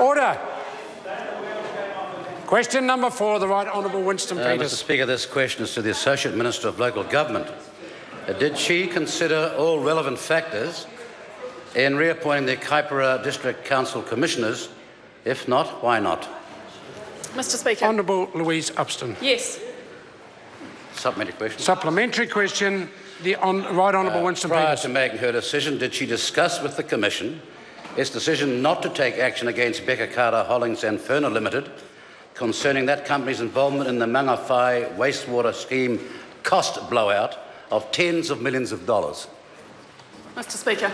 Order. Question number 4, the Right Honourable Winston Peters. Mr Speaker, this question is to the Associate Minister of Local Government. Did she consider all relevant factors in reappointing the Kaipara District Council Commissioners? If not, why not? Mr Speaker. Honourable Louise Upston. Yes. Supplementary question. Supplementary question. The Right Honourable Winston Prior Peters. to making her decision, did she discuss with the Commission its decision not to take action against Becker Carter Hollings and Ferner Limited concerning that company's involvement in the Mangawhai Wastewater scheme cost blowout of tens of millions of dollars? Mr Speaker.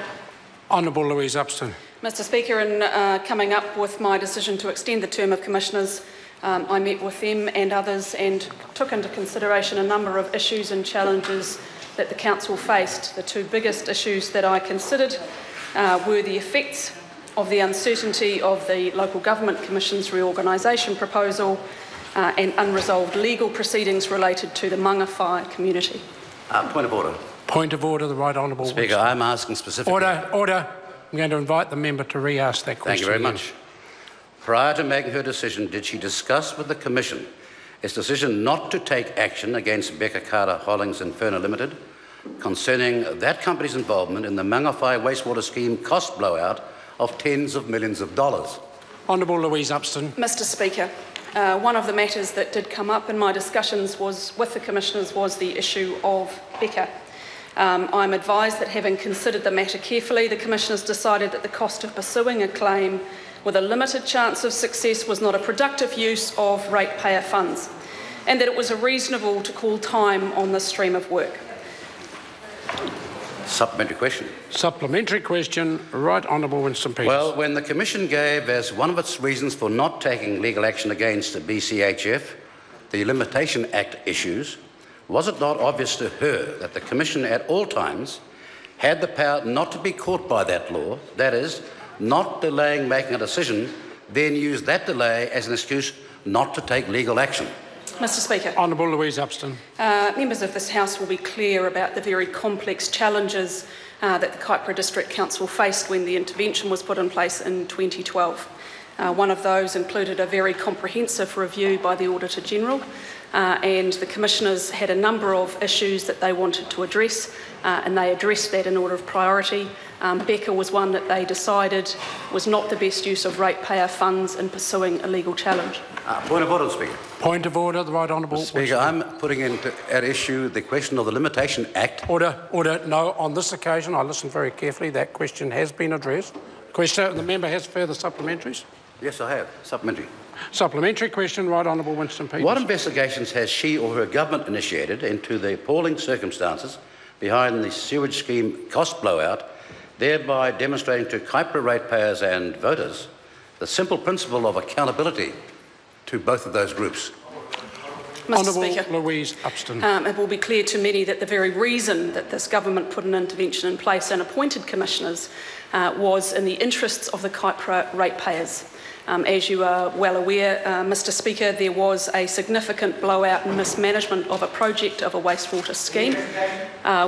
Honourable Louise Upston. Mr Speaker, in coming up with my decision to extend the term of Commissioners, I met with them and others and took into consideration a number of issues and challenges that the Council faced. The two biggest issues that I considered were the effects of the uncertainty of the Local Government Commission's reorganisation proposal and unresolved legal proceedings related to the Mangawhai community. Point of order. Point of order, the Right Honourable Speaker, Winston. I'm asking specifically... Order. I'm going to invite the member to re-ask that question. Thank you very much. Prior to making her decision, did she discuss with the Commission its decision not to take action against Becker Carter Hollings and Ferner Limited concerning that company's involvement in the Mangawhai Wastewater scheme cost blowout of tens of millions of dollars? Honourable Louise Upston. Mr Speaker, one of the matters that did come up in my discussions with the Commissioners was the issue of Becker. I'm advised that having considered the matter carefully, the Commissioners decided that the cost of pursuing a claim with a limited chance of success was not a productive use of ratepayer funds, and that it was reasonable to call time on this stream of work. Supplementary question. Supplementary question, Right Honourable Winston Peters. Well, when the Commission gave as one of its reasons for not taking legal action against the BCHF the Limitation Act issues, was it not obvious to her that the Commission at all times had the power not to be caught by that law, that is, not delaying making a decision, then use that delay as an excuse not to take legal action? Mr Speaker. Honourable Louise Upston. Members of this House will be clear about the very complex challenges that the Kaipara District Council faced when the intervention was put in place in 2012. One of those included a very comprehensive review by the Auditor-General, and the Commissioners had a number of issues that they wanted to address, and they addressed that in order of priority. Becker was one that they decided was not the best use of ratepayer funds in pursuing a legal challenge. Point of order, Speaker. Point of order, the Right Honourable Speaker, I'm putting at issue the question of the Limitation Act. Order. No, on this occasion, I listened very carefully. That question has been addressed. The member has further supplementaries? Yes, I have. Supplementary. Supplementary question, Right Honourable Winston Peters. What investigations has she or her government initiated into the appalling circumstances behind the sewage scheme cost blowout, thereby demonstrating to Kaipara ratepayers and voters the simple principle of accountability to both of those groups? Mr Speaker, Louise Upston. It will be clear to many that the very reason that this government put an intervention in place and appointed commissioners was in the interests of the Kaipara ratepayers. As you are well aware, Mr Speaker, there was a significant blowout and mismanagement of a project of a wastewater scheme,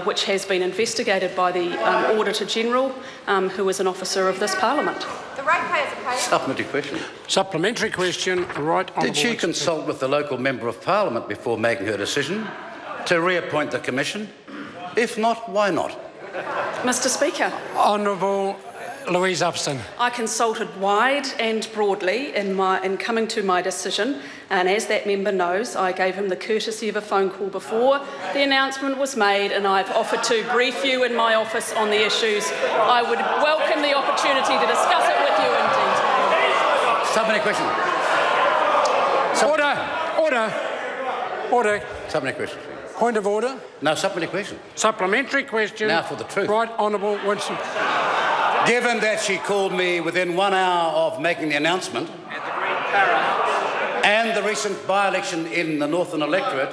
which has been investigated by the Auditor-General, who is an officer of this Parliament. The ratepayers are paid. Supplementary question. Supplementary question, Right Honourable Did she consult with the local Member of Parliament before making her decision to reappoint the Commission? If not, why not? Mr Speaker. Honourable Louise Upston. I consulted wide and broadly in coming to my decision, and as that member knows, I gave him the courtesy of a phone call before the announcement was made, and I've offered to brief you in my office on the issues. I would welcome the opportunity to discuss it with you in detail. Supplementary question. Order. Supplementary question. Point of order. No, supplementary question. Supplementary question. Now for the truth. Right Honourable Winston. Given that she called me within 1 hour of making the announcement and the recent by-election in the Northern electorate,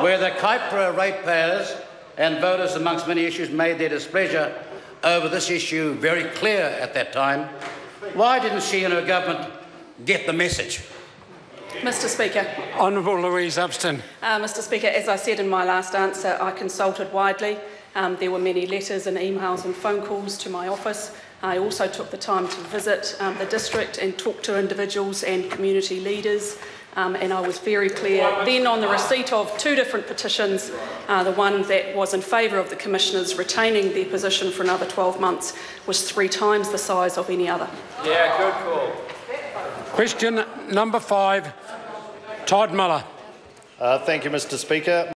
where the Kaipara ratepayers and voters, amongst many issues, made their displeasure over this issue very clear at that time, why didn't she and her government get the message? Mr Speaker. Honourable Louise Upston. Mr Speaker, as I said in my last answer, I consulted widely. There were many letters and emails and phone calls to my office. I also took the time to visit the district and talk to individuals and community leaders. And I was very clear then on the receipt of 2 different petitions, the one that was in favour of the Commissioners retaining their position for another 12 months was 3 times the size of any other. Yeah, good call. Question number 5, Todd Miller. Thank you, Mr. Speaker.